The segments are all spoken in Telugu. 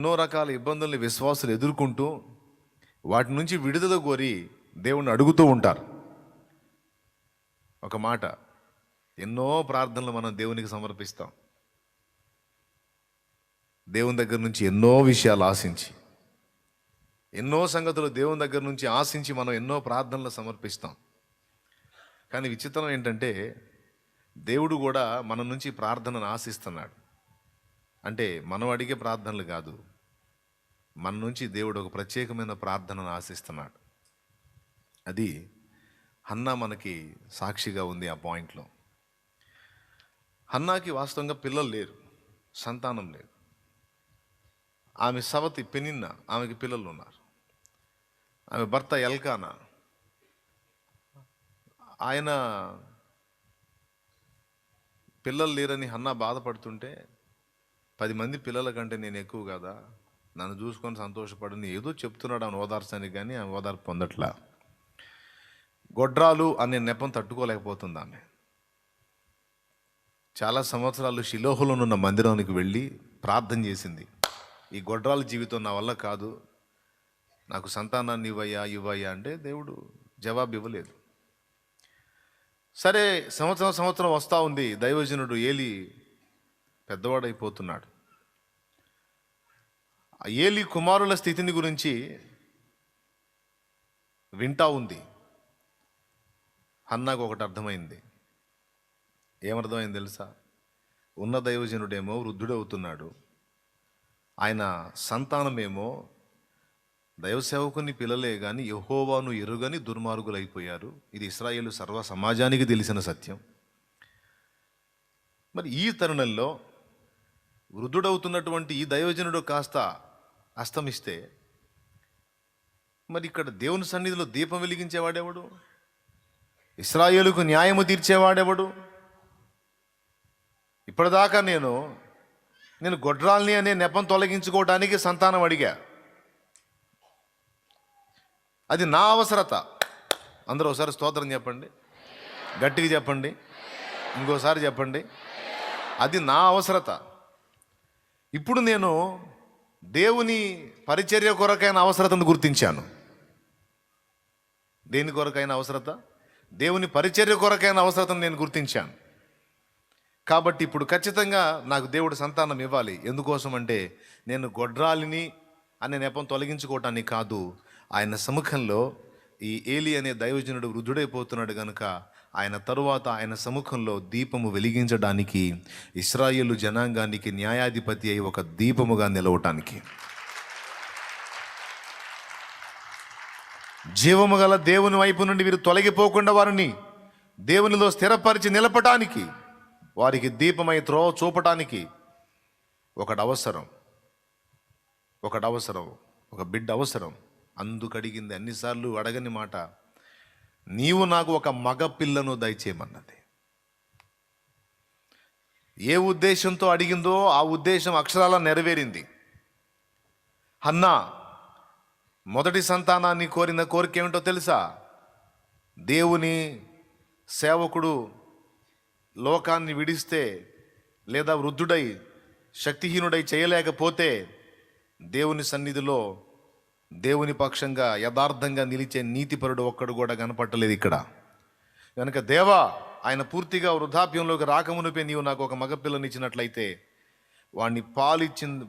ఎన్నో రకాల ఇబ్బందుల్ని విశ్వాసులు ఎదుర్కొంటూ వాటి నుంచి విడుదల కోరి దేవుణ్ణి అడుగుతూ ఉంటారు. ఒక మాట, ఎన్నో ప్రార్థనలు మనం దేవునికి సమర్పిస్తాం. దేవుని దగ్గర నుంచి ఎన్నో విషయాలు ఆశించి, ఎన్నో సంగతులు దేవుని దగ్గర నుంచి ఆశించి మనం ఎన్నో ప్రార్థనలు సమర్పిస్తాం. కానీ విచిత్రం ఏంటంటే దేవుడు కూడా మన నుంచి ప్రార్థనను ఆశిస్తున్నాడు. అంటే మనం అడిగే ప్రార్థనలు కాదు, మన నుంచి దేవుడు ఒక ప్రత్యేకమైన ప్రార్థనను ఆశిస్తున్నాడు. అది హన్నా మనకి సాక్షిగా ఉంది. ఆ పాయింట్లో హన్నాకి వాస్తవంగా పిల్లలు లేరు, సంతానం లేదు. ఆమె సవతి పెనిన్న, ఆమెకి పిల్లలు ఉన్నారు. ఆమె భర్త ఎల్కానా, ఆయన పిల్లలు లేరని హన్నా బాధపడుతుంటే 10 మంది పిల్లల కంటే నేను ఎక్కువ కదా, నన్ను చూసుకొని సంతోషపడని ఏదో చెప్తున్నాడు ఆమె ఓదార్చడానికి. కానీ ఆమె ఓదార్పు పొందట్లా. గొడ్రాలు అనే నెపం తట్టుకోలేకపోతుంది ఆమె. చాలా సంవత్సరాలు షిలోహులోనున్న మందిరానికి వెళ్ళి ప్రార్థన చేసింది. ఈ గొడ్రాల జీవితం నా వల్ల కాదు, నాకు సంతానాన్ని ఇవ్వయ్యా అంటే దేవుడు జవాబు ఇవ్వలేదు. సరే, సంవత్సరం వస్తూ ఉంది. దైవజనుడు ఏలి పెద్దవాడైపోతున్నాడు. ఆ ఏలి కుమారుల స్థితిని గురించి వింటా ఉంది. హన్నాకు ఒకటి అర్థమైంది. ఏమర్థమైంది తెలుసా? ఉన్న దైవజనుడేమో వృద్ధుడవుతున్నాడు, ఆయన సంతానమేమో దైవసేవకుని పిల్లలే కానీ యెహోవాను ఎరుగని దుర్మార్గులైపోయారు. ఇది ఇశ్రాయేలు సర్వ సమాజానికి తెలిసిన సత్యం. మరి ఈ తరుణంలో వృద్ధుడవుతున్నటువంటి ఈ దైవజనుడు కాస్త అస్తమిస్తే, మరి ఇక్కడ దేవుని సన్నిధిలో దీపం వెలిగించేవాడెవడు? ఇశ్రాయేలుకు న్యాయము తీర్చేవాడెవడు? ఇప్పటిదాకా నేను గొడ్రాల్ని అనే నెపం తొలగించుకోవడానికి సంతానం అడిగా. అది నా అవసరత. అందరూ ఒకసారి స్తోత్రం చెప్పండి, గట్టిగా చెప్పండి, ఇంకోసారి చెప్పండి. అది నా అవసరత. ఇప్పుడు నేను దేవుని పరిచర్య కొరకైన అవసరతను గుర్తించాను. దేని కొరకైన అవసరత? దేవుని పరిచర్య కొరకైన అవసరతను నేను గుర్తించాను. కాబట్టి ఇప్పుడు ఖచ్చితంగా నాకు దేవుడు సంతానం ఇవ్వాలి. ఎందుకోసం అంటే నేను గొడ్రాలిని అనే నెపం తొలగించుకోవటానికి కాదు, ఆయన సముఖంలో ఈ ఏలి అనే దైవజనుడు వృద్ధుడైపోతున్నాడు కనుక ఆయన తరువాత ఆయన సముఖంలో దీపము వెలిగించడానికి, ఇశ్రాయేలు జనాంగానికి న్యాయాధిపతి అయి ఒక దీపముగా నిలవటానికి, జీవము గల దేవుని వైపు నుండి వీరు తొలగిపోకుండా వారిని దేవునిలో స్థిరపరిచి నిలపటానికి, వారికి దీపమై త్రోవ చూపటానికి ఒకటి అవసరం, ఒక బిడ్డ అవసరం. అందుకడిగింది అన్నిసార్లు అడగని మాట, నీవు నాకు ఒక మగ పిల్లను దయచేయమన్నది. ఏ ఉద్దేశంతో అడిగిందో ఆ ఉద్దేశం అక్షరాల నెరవేరింది. హన్నా మొదటి సంతానాన్ని కోరిన కోరిక ఏమిటో తెలుసా? దేవుని సేవకుడు లోకాన్ని విడిస్తే లేదా వృద్ధుడై శక్తిహీనుడై చేయలేకపోతే దేవుని సన్నిధిలో దేవుని పక్షంగా యథార్థంగా నిలిచే నీతిపరుడు ఒక్కడు కూడా కనపట్టలేదు ఇక్కడ. కనుక దేవా, ఆయన పూర్తిగా వృద్ధాప్యంలోకి రాకమునిపే నీవు నాకు ఒక మగపిల్లనిచ్చినట్లయితే వాడిని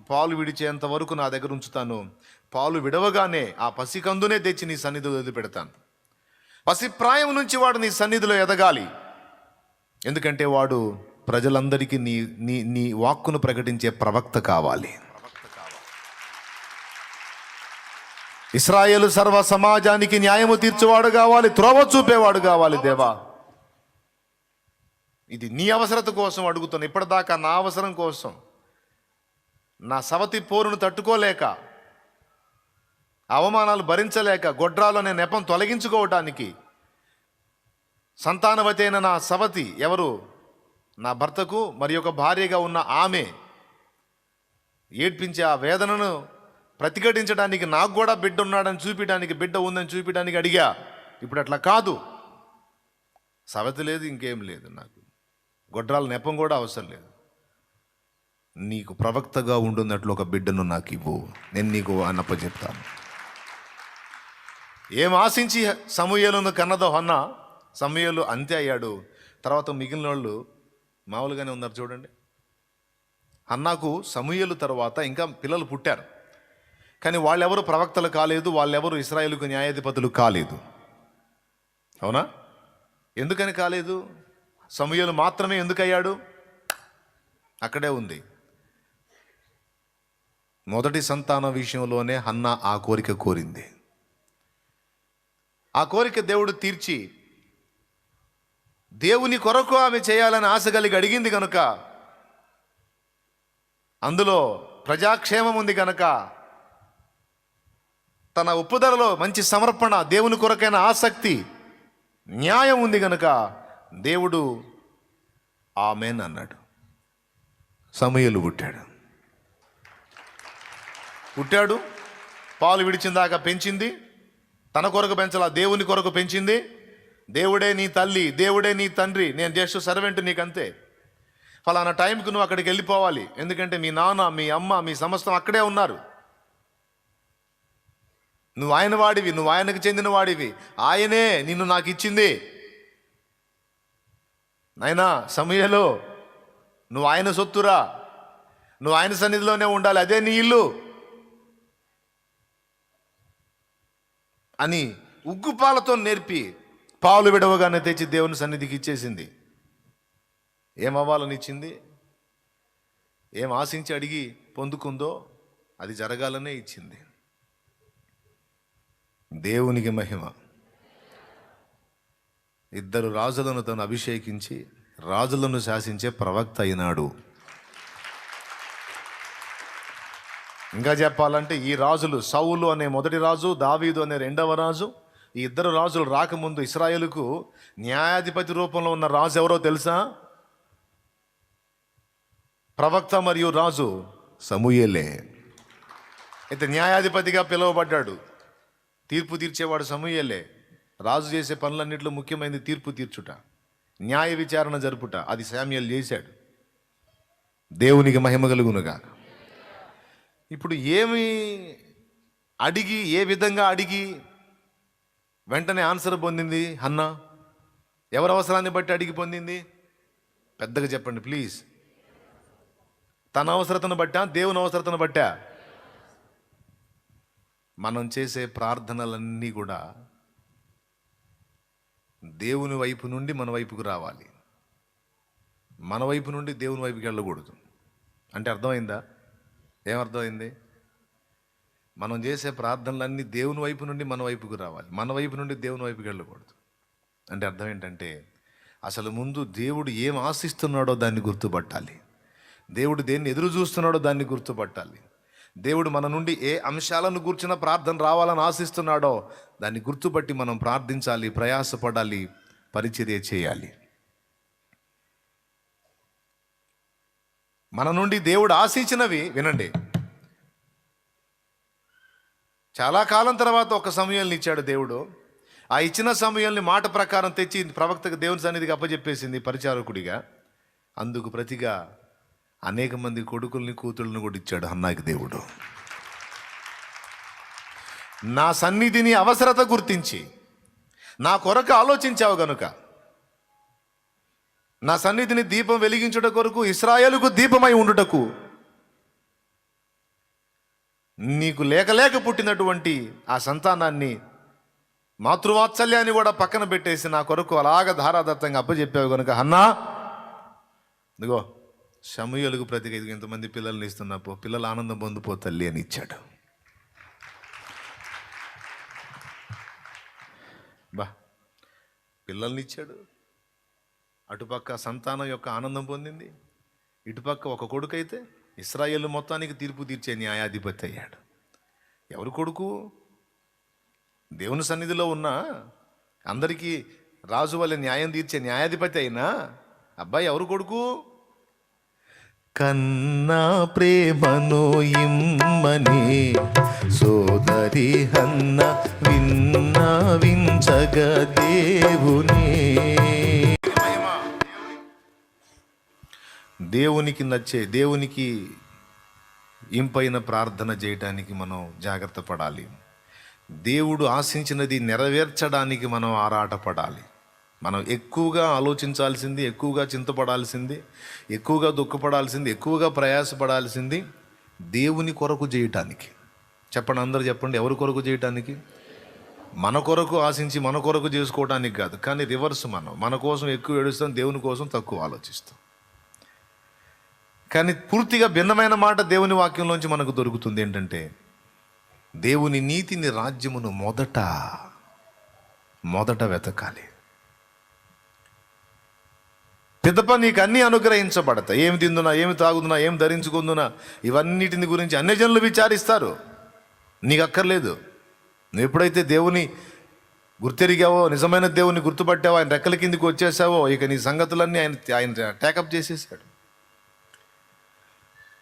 పాలు విడిచేంత వరకు నా దగ్గర ఉంచుతాను. పాలు విడవగానే ఆ పసికందునే తెచ్చి నీ సన్నిధిలో వదిలిపెడతాను. పసిప్రాయం నుంచి వాడు నీ సన్నిధిలో ఎదగాలి. ఎందుకంటే వాడు ప్రజలందరికీ నీ నీ నీ వాక్కును ప్రకటించే ప్రవక్త కావాలి. ఇశ్రాయేలు సర్వ సమాజానికి న్యాయము తీర్చేవాడు కావాలి, త్రోవ చూపేవాడు కావాలి. దేవా, ఇది నీ అవసరత కోసం అడుగుతున్నా. ఇప్పటిదాకా నా అవసరం కోసం, నా సవతి పోరును తట్టుకోలేక, అవమానాలు భరించలేక, గొడ్రాలు అనే నెపం తొలగించుకోవటానికి, సంతానవతి అయిన నా సవతి ఎవరు? నా భర్తకు మరి ఒక భార్యగా ఉన్న ఆమె ఏడ్పించే ఆ వేదనను ప్రతిఘటించడానికి, నాకు కూడా బిడ్డ ఉన్నాడని చూపించడానికి, బిడ్డ ఉందని చూపించడానికి అడిగా. ఇప్పుడు అట్లా కాదు. సవతి లేదు, ఇంకేం లేదు, నాకు గొడ్రాల నెపం కూడా అవసరం లేదు. నీకు ప్రవక్తగా ఉండున్నట్లు ఒక బిడ్డను నాకు ఇవ్వు, నేను నీకు అప్పచెప్తాను. ఏం ఆశించి సమూయేలును కన్నదో హన్నా, సమూయేలు అంతే అయ్యాడు. తర్వాత మిగిలిన వాళ్ళు మామూలుగానే ఉన్నారు చూడండి. హన్నాకు సమూయేలు తర్వాత ఇంకా పిల్లలు పుట్టారు, కానీ వాళ్ళెవరు ప్రవక్తలు కాలేదు, వాళ్ళెవరు ఇశ్రాయేలుకు న్యాయాధిపతులు కాలేదు. అవునా? ఎందుకని కాలేదు? సమూయేలు మాత్రమే ఎందుకు అయ్యాడు? అక్కడే ఉంది. మొదటి సంతాన విషయంలోనే హన్నా ఆ కోరిక కోరింది. ఆ కోరిక దేవుడు తీర్చి, దేవుని కొరకు ఆమె చేయాలని ఆశ కలిగి అడిగింది కనుక, అందులో ప్రజాక్షేమం ఉంది కనుక, తన ఒప్పుదలలో మంచి సమర్పణ, దేవుని కొరకైన ఆసక్తి, న్యాయం ఉంది కనుక దేవుడు ఆమెన్ అన్నాడు. సమూయేలు పుట్టాడు. పాలు విడిచిన దాకా పెంచింది. తన కొరకు పెంచాల, దేవుని కొరకు పెంచింది. దేవుడే నీ తల్లి, దేవుడే నీ తండ్రి, నేను జస్ట్ సర్వెంట్, నీకంతే. ఫలానా టైంకి నువ్వు అక్కడికి వెళ్ళిపోవాలి, ఎందుకంటే మీ నాన్న, మీ అమ్మ, మీ సమస్తం అక్కడే ఉన్నారు. నువ్వు ఆయన వాడివి, నువ్వు ఆయనకు చెందిన వాడివి, ఆయనే నిన్ను నాకు ఇచ్చింది. నాయనా సమూయేలు, నువ్వు ఆయన సొత్తురా, నువ్వు ఆయన సన్నిధిలోనే ఉండాలి, అదే నీ ఇల్లు అని ఉగ్గుపాలతో నేర్పి పాలు విడవగానే తెచ్చి దేవుని సన్నిధికి ఇచ్చేసింది. ఏమవ్వాలని ఇచ్చింది? ఏం ఆశించి అడిగి పొందుకుందో అది జరగాలనే ఇచ్చింది. దేవునికి మహిమ. ఇద్దరు రాజులను తను అభిషేకించి రాజులను శాసించే ప్రవక్త అయినాడు. ఇంకా చెప్పాలంటే ఈ రాజులు, సౌలు అనే మొదటి రాజు, దావీదు అనే రెండవ రాజు, ఈ ఇద్దరు రాజులు రాకముందు ఇశ్రాయేలుకు న్యాయాధిపతి రూపంలో ఉన్న రాజు ఎవరో తెలుసా? ప్రవక్త మరియు రాజు సమూయేలే. అయితే న్యాయాధిపతిగా పిలువబడ్డాడు, తీర్పు తీర్చేవాడు సమూయేలే. రాజు చేసే పనులన్నింటిలో ముఖ్యమైనది తీర్పు తీర్చుట, న్యాయ విచారణ జరుపుట. అది శామ్యూయేలు చేశాడు. దేవునికి మహిమ కలుగునుగా. ఇప్పుడు ఏమి అడిగి, ఏ విధంగా అడిగి వెంటనే ఆన్సర్ పొందింది హన్నా? ఎవరి అవసరాన్ని బట్టి అడిగి పొందింది? పెద్దగా చెప్పండి ప్లీజ్. తన అవసరతను బట్టా, దేవుని అవసరతను బట్టా? మనం చేసే ప్రార్థనలన్నీ కూడా దేవుని వైపు నుండి మన వైపుకు రావాలి, మన వైపు నుండి దేవుని వైపుకి వెళ్ళకూడదు. అంటే అర్థమైందా? ఏమర్థమైంది? మనం చేసే ప్రార్థనలన్నీ దేవుని వైపు నుండి మన వైపుకు రావాలి, మన వైపు నుండి దేవుని వైపుకి వెళ్ళకూడదు. అంటే అర్థం ఏంటంటే, అసలు ముందు దేవుడు ఏం ఆశిస్తున్నాడో దాన్ని గుర్తుపట్టాలి, దేవుడు దేన్ని ఎదురు చూస్తున్నాడో దాన్ని గుర్తుపట్టాలి, దేవుడు మన నుండి ఏ అంశాలను గూర్చిన ప్రార్థన రావాలని ఆశిస్తున్నాడో దాన్ని గుర్తుపట్టి మనం ప్రార్థించాలి, ప్రయాసపడాలి, పరిచర్య చేయాలి. మన నుండి దేవుడు ఆశించినవి వినండి. చాలా కాలం తర్వాత ఒక సమూయేలుని ఇచ్చాడు దేవుడు. ఆ ఇచ్చిన సమూయేలుని మాట ప్రకారం తెచ్చి ప్రవక్తకు దేవుని సన్నిధికి అప్పచెప్పేసింది పరిచారకుడిగా. అందుకు ప్రతిగా అనేక మంది కొడుకుల్ని, కూతుళ్ళని కూడా ఇచ్చాడు హన్నాకి దేవుడు. నా సన్నిధిని అవసరత గుర్తించి నా కొరకు ఆలోచించావు గనుక, నా సన్నిధిని దీపం వెలిగించుట కొరకు, ఇశ్రాయేలుకు దీపమై ఉండుటకు, నీకు లేక పుట్టినటువంటి ఆ సంతానాన్ని, మాతృవాత్సల్యాన్ని కూడా పక్కన పెట్టేసి నా కొరకు అలాగ ధారాదత్తంగా అప్పచెప్పావు కనుక హన్నా, ఇదిగో సమూయేలుకు ప్రతిగా ఇంతమంది పిల్లల్ని ఇస్తున్నపో, పిల్లల ఆనందం పొందిపో తల్లి అని ఇచ్చాడు. పిల్లల్ని ఇచ్చాడు. అటుపక్క సంతానం యొక్క ఆనందం పొందింది, ఇటుపక్క ఒక కొడుకు అయితే ఇశ్రాయేలు మొత్తానికి తీర్పు తీర్చే న్యాయాధిపతి అయ్యాడు. ఎవరు కొడుకు? దేవుని సన్నిధిలో ఉన్న అందరికీ రాజు వల్ల న్యాయం తీర్చే న్యాయాధిపతి అయినా అబ్బాయి ఎవరు కొడుకు? కన్నా ప్రేమను ఇమ్మని సోదరి హన్న విన్నవించగ దేవుని దేవునికి నచ్చే, దేవునికి ఇంపైన ప్రార్థన చేయటానికి మనం జాగ్రత్త పడాలి. దేవుడు ఆశించినది నెరవేర్చడానికి మనం ఆరాటపడాలి. మనం ఎక్కువగా ఆలోచించాల్సింది, ఎక్కువగా చింతపడాల్సింది, ఎక్కువగా దుఃఖపడాల్సింది, ఎక్కువగా ప్రయాసపడాల్సింది దేవుని కొరకు చేయటానికి. చెప్పండి, అందరూ చెప్పండి, ఎవరి కొరకు చేయటానికి? మన కొరకు ఆశించి మన కొరకు చేసుకోవడానికి కాదు. కానీ రివర్స్, మన కోసం ఎక్కువ ఏడుస్తాం, దేవుని కోసం తక్కువ ఆలోచిస్తాం. కానీ పూర్తిగా భిన్నమైన మాట దేవుని వాక్యంలోంచి మనకు దొరుకుతుంది. ఏంటంటే, దేవుని నీతిని, రాజ్యమును మొదట వెతకాలి. పిదప నీకు అన్నీ అనుగ్రహించబడతాయి. ఏమి తిందునా, ఏమి తాగుదునా, ఏమి ధరించుకుందునా, ఇవన్నిటిని గురించి అన్యజనులు విచారిస్తారు. నీకు అక్కర్లేదు. నువ్వు ఎప్పుడైతే దేవుని గుర్తెరిగావో, నిజమైన దేవుని గుర్తుపట్టావో, ఆయన రెక్కల కిందికి వచ్చేసావో, ఇక నీ సంగతులన్నీ ఆయన టేకప్ చేసేసాడు.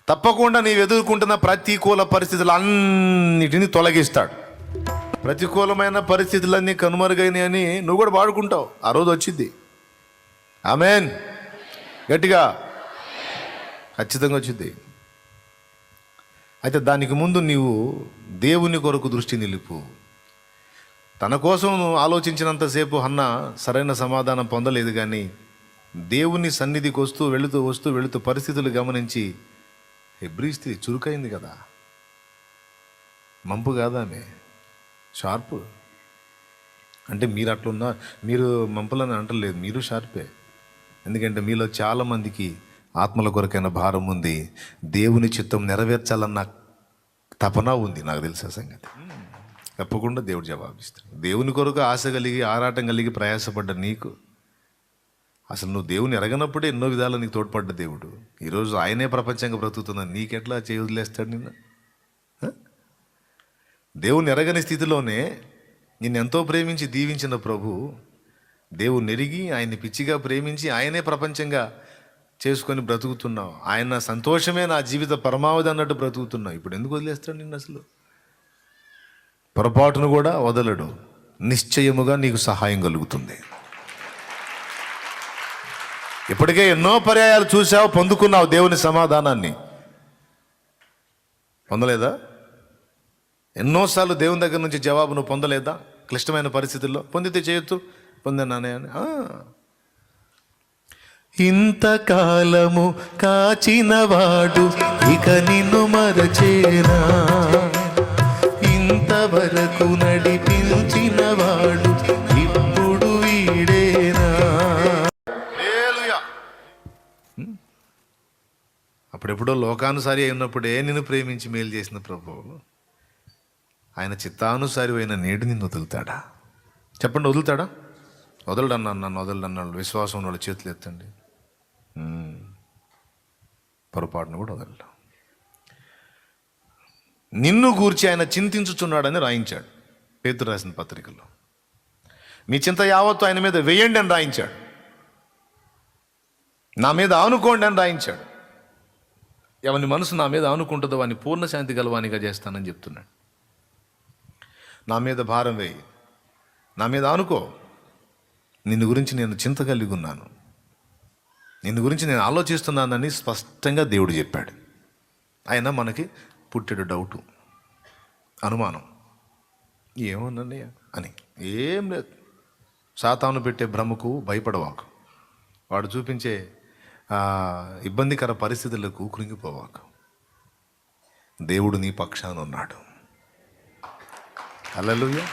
తప్పకుండా నీవు ఎదుర్కొంటున్న ప్రతికూల పరిస్థితులు అన్నిటినీ తొలగిస్తాడు. ప్రతికూలమైన పరిస్థితులన్నీ కనుమరుగైనాయి అని నువ్వు కూడా వాడుకుంటావు. ఆ రోజు వచ్చింది. ఆమేన్. గట్టిగా ఖచ్చితంగా వచ్చింది. అయితే దానికి ముందు నీవు దేవుని కొరకు దృష్టి నిలుపు. తన కోసం ఆలోచించినంతసేపు హన్నా సరైన సమాధానం పొందలేదు. కానీ దేవుని సన్నిధికి వస్తూ వెళుతూ పరిస్థితులు గమనించి, హెబ్రీ స్త్రీ చురుకైంది కదా, మంపు కాదా ఆమె, షార్ప్. అంటే మీరు అట్లున్నా, మీరు మంపులని అంటలేదు, మీరు షార్పే. ఎందుకంటే మీలో చాలామందికి ఆత్మల కొరకైన భారం ఉంది, దేవుని చిత్తం నెరవేర్చాలన్న తపన ఉంది. నాకు తెలిసిన సంగతి. తప్పకుండా దేవుడు జవాబిస్తాడు. దేవుని కొరకు ఆశ కలిగి, ఆరాటం కలిగి ప్రయాసపడ్డ నీకు, అసలు నువ్వు దేవుని ఎరగనప్పుడే ఎన్నో విధాలు నీకు తోడ్పడ్డ దేవుడు ఈరోజు ఆయనే ప్రపంచంగా బ్రతుకుతున్నాను, నీకెట్లా చేయి వదిలేస్తాడు నిన్ను? దేవుని ఎరగని స్థితిలోనే నిన్నెంతో ప్రేమించి దీవించిన ప్రభు, దేవుని ఎరిగి ఆయన్ని పిచ్చిగా ప్రేమించి ఆయనే ప్రపంచంగా చేసుకొని బ్రతుకుతున్నావు. ఆయన సంతోషమే నా జీవిత పరమావధి అన్నట్టు బ్రతుకుతున్నావు. ఇప్పుడు ఎందుకు వదిలేస్తాడు నిన్ను? అసలు పొరపాటును కూడా వదలడు. నిశ్చయముగా నీకు సహాయం కలుగుతుంది. ఇప్పటికే ఎన్నో పర్యాయాలు చూసావు, పొందుకున్నావు దేవుని సమాధానాన్ని. పొందలేదా? ఎన్నోసార్లు దేవుని దగ్గర నుంచి జవాబు నువ్వు పొందలేదా? క్లిష్టమైన పరిస్థితుల్లో పొందితే చేయొచ్చు, పొందన్నానే అని. ఇంతకాలము కాచినవాడు ఇక నిన్ను మరచేనా, ఇంతవరకు నడిపించినవాడు ఇప్పుడు వీడేనా. అప్పుడెప్పుడో లోకానుసారి అయినప్పుడే నిన్ను ప్రేమించి మేలు చేసిన ప్రభువు ఆయన చిత్తానుసారి అయిన నేడు నిన్ను వదులుతాడా? చెప్పండి, వదులుతాడా? వదలడన్నా, నన్ను వదలడన్నాడు. విశ్వాసం ఉన్న వాళ్ళు చేతులు ఎత్తండి. పొరపాటును కూడా వదలడు. నిన్ను గూర్చి ఆయన చింతించుచున్నాడని రాయించాడు పేతురు రాసిన పత్రికలో. మీ చింత యావత్తు ఆయన మీద వేయండి అని రాయించాడు. నా మీద ఆనుకోండి అని రాయించాడు. ఎవని మనసు నా మీద ఆనుకుంటుందో వాని పూర్ణ శాంతి గలవానిగా చేస్తానని చెప్తున్నాడు. నా మీద భారం వేయి, నా మీద ఆనుకో. నిన్ను గురించి నేను చింత కలిగి ఉన్నాను, నిన్ను గురించి నేను ఆలోచిస్తున్నానని స్పష్టంగా దేవుడు చెప్పాడు. ఆయన మనకి పుట్టెడు డౌటు, అనుమానం, ఏమోనండి అని. ఏం లేదు. సాతాను పెట్టే భ్రమకు భయపడవాకు, వాడు చూపించే ఇబ్బందికర పరిస్థితులకు కృంగిపోవాకు. దేవుడు నీ పక్షాన ఉన్నాడు. హల్లెలూయా,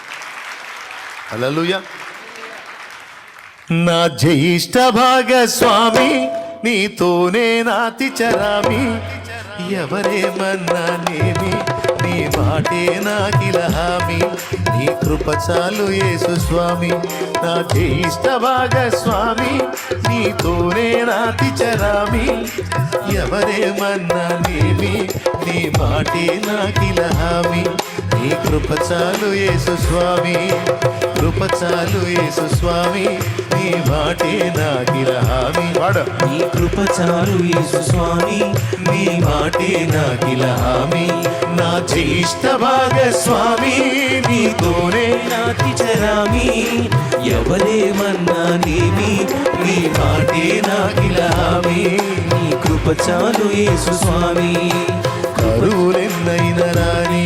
హల్లెలూయా. నా జ్యేష్ఠ భాగస్వామి నీతోనే నాతి చరామి, ఎవరేమన్నానేమి నీ మాటే నాకిల హామీ, నీ కృప చాలు యేసు స్వామి. నా జ్యేష్ఠ భాగస్వామి నీతోనే నాతి చరామి, ఎవరేమన్నానేమి నీ మాటే నాకిల హామీ, నీ కృప చాలు యేసు స్వామి, కృప చాలు యేసు స్వామి, నీ మాటే నాకిల హామీ. నీ కృప చాలు యేసు స్వామి, నీ మాటే నాకిల హామీ, నా జ్యేష్ఠ భాగస్వామి నీతోనే నాతి చరామి ఎవరేమన్నా నేమి నీ మాటే నాకిలామి నీ కృప చాలు యేసు స్వామి కరువులెన్నైనా రాని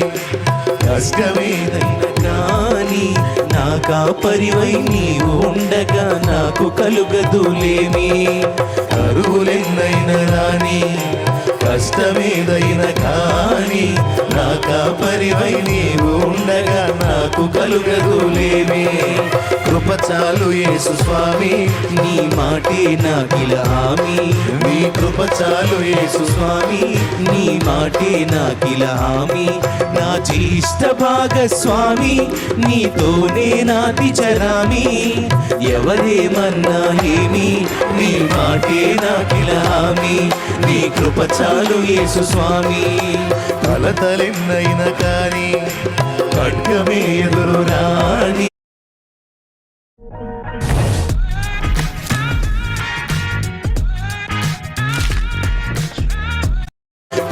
కష్టమేదైనా కానీ నా కాపరివై నీవు ఉండగా నాకు కలుగదులేమి కరువులెన్నైనా రాని కష్టమేదైనా కానీ నా కాపరివై నీవు ఉండగా నాకు కలుగదులేమి కృప చాలు యేసు స్వామి నీ మాటే నాకిలా హామీ నీ కృప చాలు యేసు స్వామి నీ మాటే నాకిలా హామీ నా జ్యేష్ఠ భాగస్వామి నీతోనే నాతి చరామి ఎవరేమన్నా ఏమి నీ మాటే నాకిలా హామీ నీ కృప చాలు యేసు స్వామి కలతలెన్నైనా కానీ ఖడ్గమే ఎదురు రాని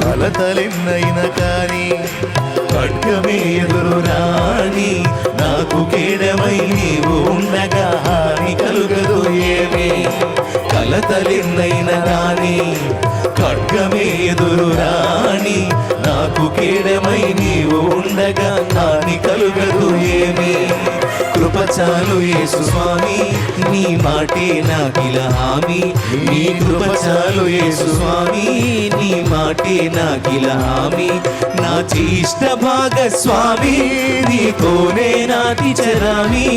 కలతలెన్నైనా కానీ ఖడ్గమే ఎదురు రాని నాకు కేడమై నీవు ఉండగా హాని కలుగదు ఏమి కలతలెన్నైనా కానీ ఖడ్గమే ఎదురు రాని నాకు కేడమై నీవు ఉండగా హాని కలుగదు ఏమి కృప చాలు యేసు స్వామి నీ మాటే నాకిలా హామీ నీ కృప చాలు యేసు స్వామి నీ మాటే నాకిలా హామీ నా జ్యేష్ఠ భాగస్వామి నీతోనే నాతి చరామి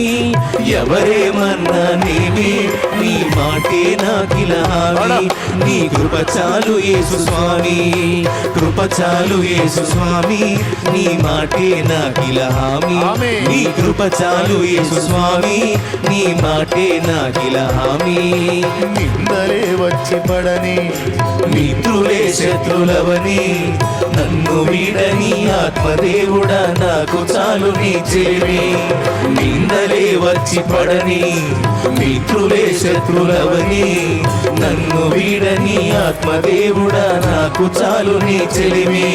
ఎవరేమన్నా నేమి నీ మాటే నాకిలా హామీ నీ కృప చాలు యేసు స్వామి కృప చాలు యేసు స్వామి నీ మాటే నాకిలా హామీ నీ కృప చాలు యేసు స్వామి నీ మాటే నాకిలా హామీ నిందలే వచ్చి పడని మిత్రులే శత్రులవని నన్ను వీడని ఆత్మదేవుడా నాకు చాలు నీ చేరి నిందలే వచ్చి పడని మిత్రులే శత్రులవని నన్ను వీడని ఆత్మదేవుడా నాకు చాలు నీ చెలిమి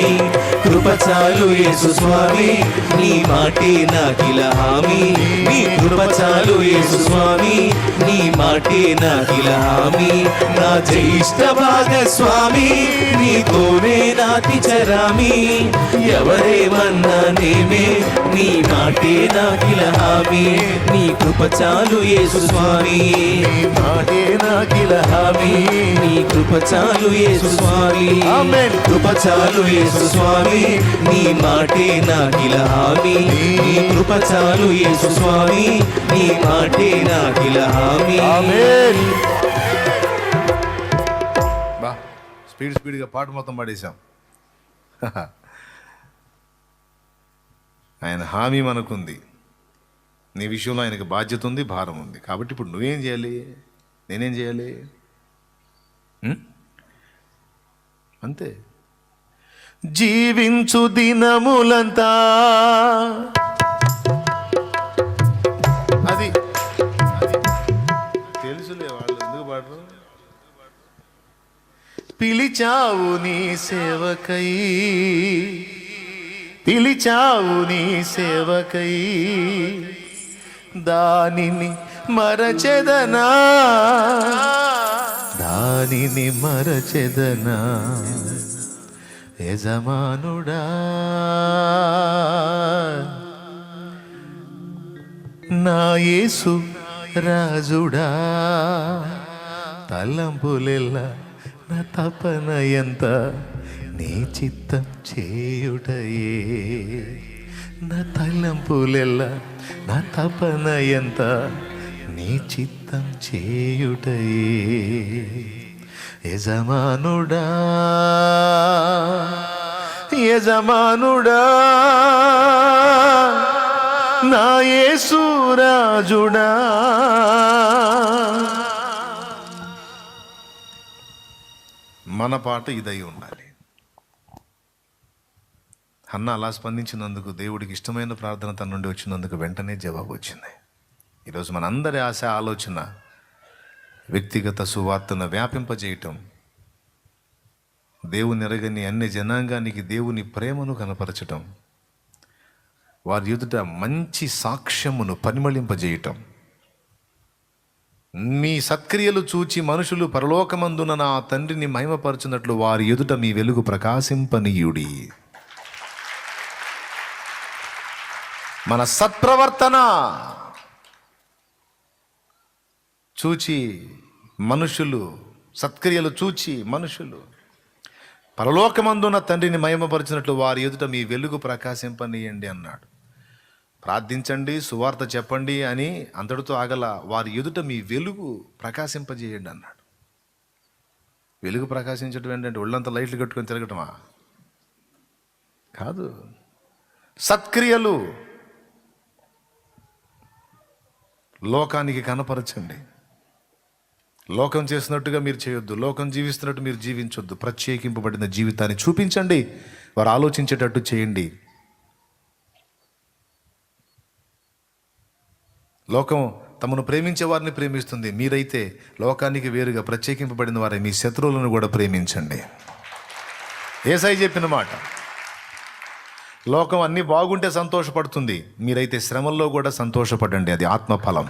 కృప చాలు యేసు స్వామి నీ మాటే నాకిలా హామీ నీ కృప చాలు యేసు స్వామి నీ మాటే నాకిలా హామీ నా జ్యేష్ఠ భాగస్వామి నీతోనే నాతి చరామి ఎవరేమన్నా నేమే నీ మాటే నాకిలా హామీ నీ కృప చాలు యేసు స్వామి నీ మాటే నాకిలా హామీ నీ కృప చాలు యేసు స్వామి ఆమేన్ కృప చాలు యేసు స్వామి నీ మాటే నాకిలా హామీ నీ కృప చాలు యేసు స్వామి నీ మాటే నాకిలా హామీ ఆమేన్ బా స్పీడ్గా పాట మొత్తం పాడేశాం. ఆయన హామీ మనకుంది. నీ విషయంలో ఆయనకు బాధ్యత ఉంది, భారం ఉంది. కాబట్టి ఇప్పుడు నువ్వేం చేయాలి, నేనేం చేయాలి? అంతే. జీవించు దినములంతా అది తెలుసులే, వాళ్ళు ఎందుకు పాడరు? పిలిచావు నీ సేవకై, పిలిచావు నీ సేవకై, దానిని మరచెదనా, దానిని మరచెదనా యజమానుడా. నా యేసు రాజుడా, తలంపులెల్లా నా తపన ఎంత నీ చిత్తం చేయుటయే. నా తలంపులెల్లా నా తపన ఎంత నీ చిత్తం చేయుటయే. యజమానుడా, యజమానుడా, నా యేసు రాజుడా. మన పాట ఇదై ఉండాలి. హన్నా అలా స్పందించినందుకు, దేవుడికి ఇష్టమైన ప్రార్థన తన నుండి వచ్చినందుకు వెంటనే జవాబు వచ్చింది. ఈరోజు మనందరి ఆశ, ఆలోచన వ్యక్తిగత సువార్తను వ్యాపింపజేయటం, దేవుని ఎరగని అన్య జనాంగానికి దేవుని ప్రేమను కనపరచటం, వారి ఎదుట మంచి సాక్ష్యమును పరిమళింపజేయటం. మీ సత్క్రియలు చూచి మనుషులు పరలోకమందున నా తండ్రిని మహిమపరచున్నట్లు వారి ఎదుట మీ వెలుగు ప్రకాశింపనీయుడి. మన సత్ప్రవర్తన చూచి మనుషులు, సత్క్రియలు చూచి మనుషులు పరలోకమందున తండ్రిని మహిమపరిచినట్లు వారి ఎదుట మీ వెలుగు ప్రకాశింపనీయండి అన్నాడు. ప్రార్థించండి, సువార్త చెప్పండి అని అంతటితో ఆగల, వారి ఎదుట మీ వెలుగు ప్రకాశింపజేయండి అన్నాడు. వెలుగు ప్రకాశించడం ఏంటంటే ఒళ్ళంతా లైట్లు కట్టుకొని తిరగటమా? కాదు. సత్క్రియలు లోకానికి కనపరచండి. లోకం చేసినట్టుగా మీరు చేయొద్దు, లోకం జీవిస్తున్నట్టు మీరు జీవించొద్దు. ప్రత్యేకింపబడిన జీవితాన్ని చూపించండి, వారు ఆలోచించేటట్టు చేయండి. లోకం తమను ప్రేమించే వారిని ప్రేమిస్తుంది, మీరైతే లోకానికి వేరుగా ప్రత్యేకింపబడిన వారే మీ శత్రువులను కూడా ప్రేమించండి. యేసయ్య చెప్పిన మాట. లోకం అన్నీ బాగుంటే సంతోషపడుతుంది, మీరైతే శ్రమల్లో కూడా సంతోషపడండి, అది ఆత్మఫలం.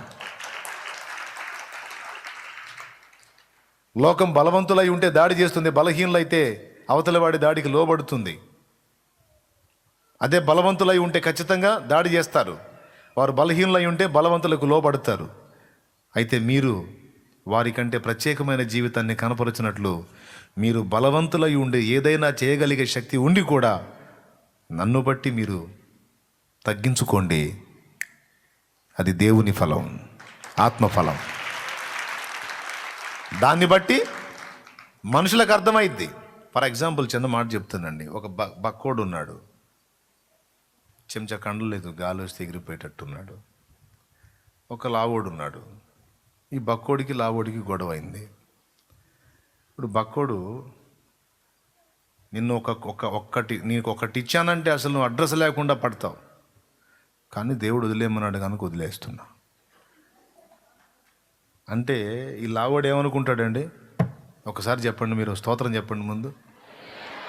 లోకం బలవంతులై ఉంటే దాడి చేస్తుంది, బలహీనులైతే అవతల వాడి దాడికి లోబడుతుంది. అదే బలవంతులై ఉంటే ఖచ్చితంగా దాడి చేస్తారు, వారు బలహీనులై ఉంటే బలవంతులకు లోబడతారు. అయితే మీరు వారికంటే ప్రత్యేకమైన జీవితాన్ని కనపరచినట్లు మీరు బలవంతులై ఉండి ఏదైనా చేయగలిగే శక్తి ఉండి కూడా నన్ను బట్టి మీరు తగ్గించుకోండి, అది దేవుని ఫలం, ఆత్మఫలం. దాన్ని బట్టి మనుషులకు అర్థమైద్ది. ఫర్ ఎగ్జాంపుల్ చిన్న మాట చెప్తానండి. ఒక బక్కోడు ఉన్నాడు, చెంచా కండలు లేదు, గాలి వస్తే ఎగిరిపోయేటట్టున్నాడు. ఒక లావోడు ఉన్నాడు. ఈ బక్కోడికి లావోడికి గొడవ అయింది. ఇప్పుడు బక్కోడు, నిన్ను నీకు ఒకటి ఇచ్చానంటే అసలు నువ్వు అడ్రస్ లేకుండా పడతావు, కానీ దేవుడు వదిలేయమన్నాడు కనుక వదిలేస్తున్నా అంటే ఈ లావోడు ఏమనుకుంటాడండి? ఒకసారి చెప్పండి, మీరు స్తోత్రం చెప్పండి, ముందు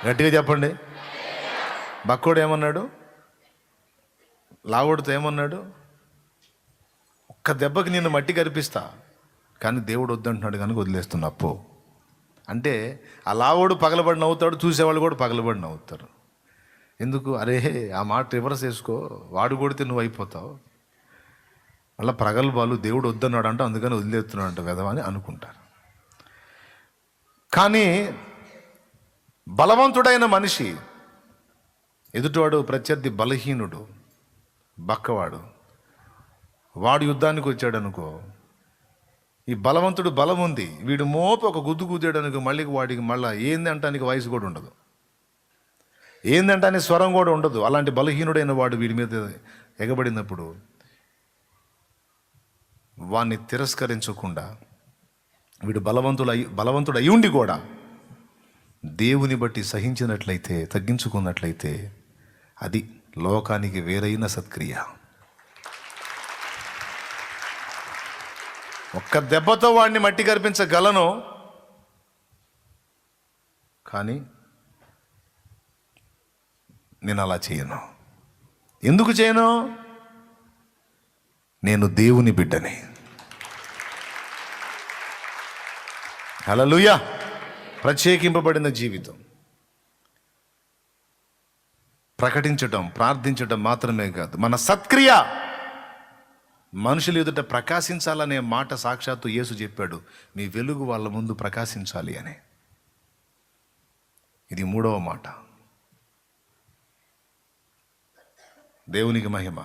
గట్టిగా చెప్పండి. బక్కోడు ఏమన్నాడు? లావోడితో ఏమన్నాడు? ఒక్క దెబ్బకి నిన్ను మట్టి కరిపిస్తా, కానీ దేవుడు వద్దంటున్నాడు కనుక వదిలేస్తున్నా అప్పు. అంటే ఆ లావోడు పగలబడి నవ్వుతాడు, చూసేవాళ్ళు కూడా పగలబడి నవ్వుతారు. ఎందుకు? అరే ఆ మాట రివర్స్ వేసుకో, వాడు కొడితే నువ్వు అయిపోతావు, మళ్ళీ ప్రగల్భాలు, దేవుడు వద్దన్నాడు అంట అందుకని వదిలేస్తున్నాడు అంట కదా అని అనుకుంటారు. కానీ బలవంతుడైన మనిషి, ఎదుటివాడు ప్రత్యర్థి బలహీనుడు, బక్కవాడు, వాడు యుద్ధానికి వచ్చాడు అనుకో, ఈ బలవంతుడు బలం ఉంది, వీడు మోపి ఒక గుద్దు గుద్దాడనుకో, మళ్ళీ వాడికి మళ్ళీ ఏందంటానికి వయసు కూడా ఉండదు, ఏందంటానికి స్వరం కూడా ఉండదు. అలాంటి బలహీనుడైన వాడు వీడి మీద ఎగబడినప్పుడు వాణ్ణి తిరస్కరించకుండా, వీడు బలవంతుడు అయ్యుండి కూడా దేవుని బట్టి సహించినట్లయితే, తగ్గించుకున్నట్లయితే అది లోకానికి వేరైన సత్క్రియ. ఒక్క దెబ్బతో వాడిని మట్టి కరిపించగలను, కానీ నేను అలా చేయను. ఎందుకు చేయను? నేను దేవుని బిడ్డని. హల్లెలూయా. ప్రత్యేకింపబడిన జీవితం ప్రకటించటం, ప్రార్థించటం మాత్రమే కాదు, మన సత్క్రియ మనుషులు ఎదుట ప్రకాశించాలనే మాట సాక్షాత్తు యేసు చెప్పాడు, మీ వెలుగు వాళ్ళ ముందు ప్రకాశించాలి అని. ఇది 3వ మాట. దేవునికి మహిమ.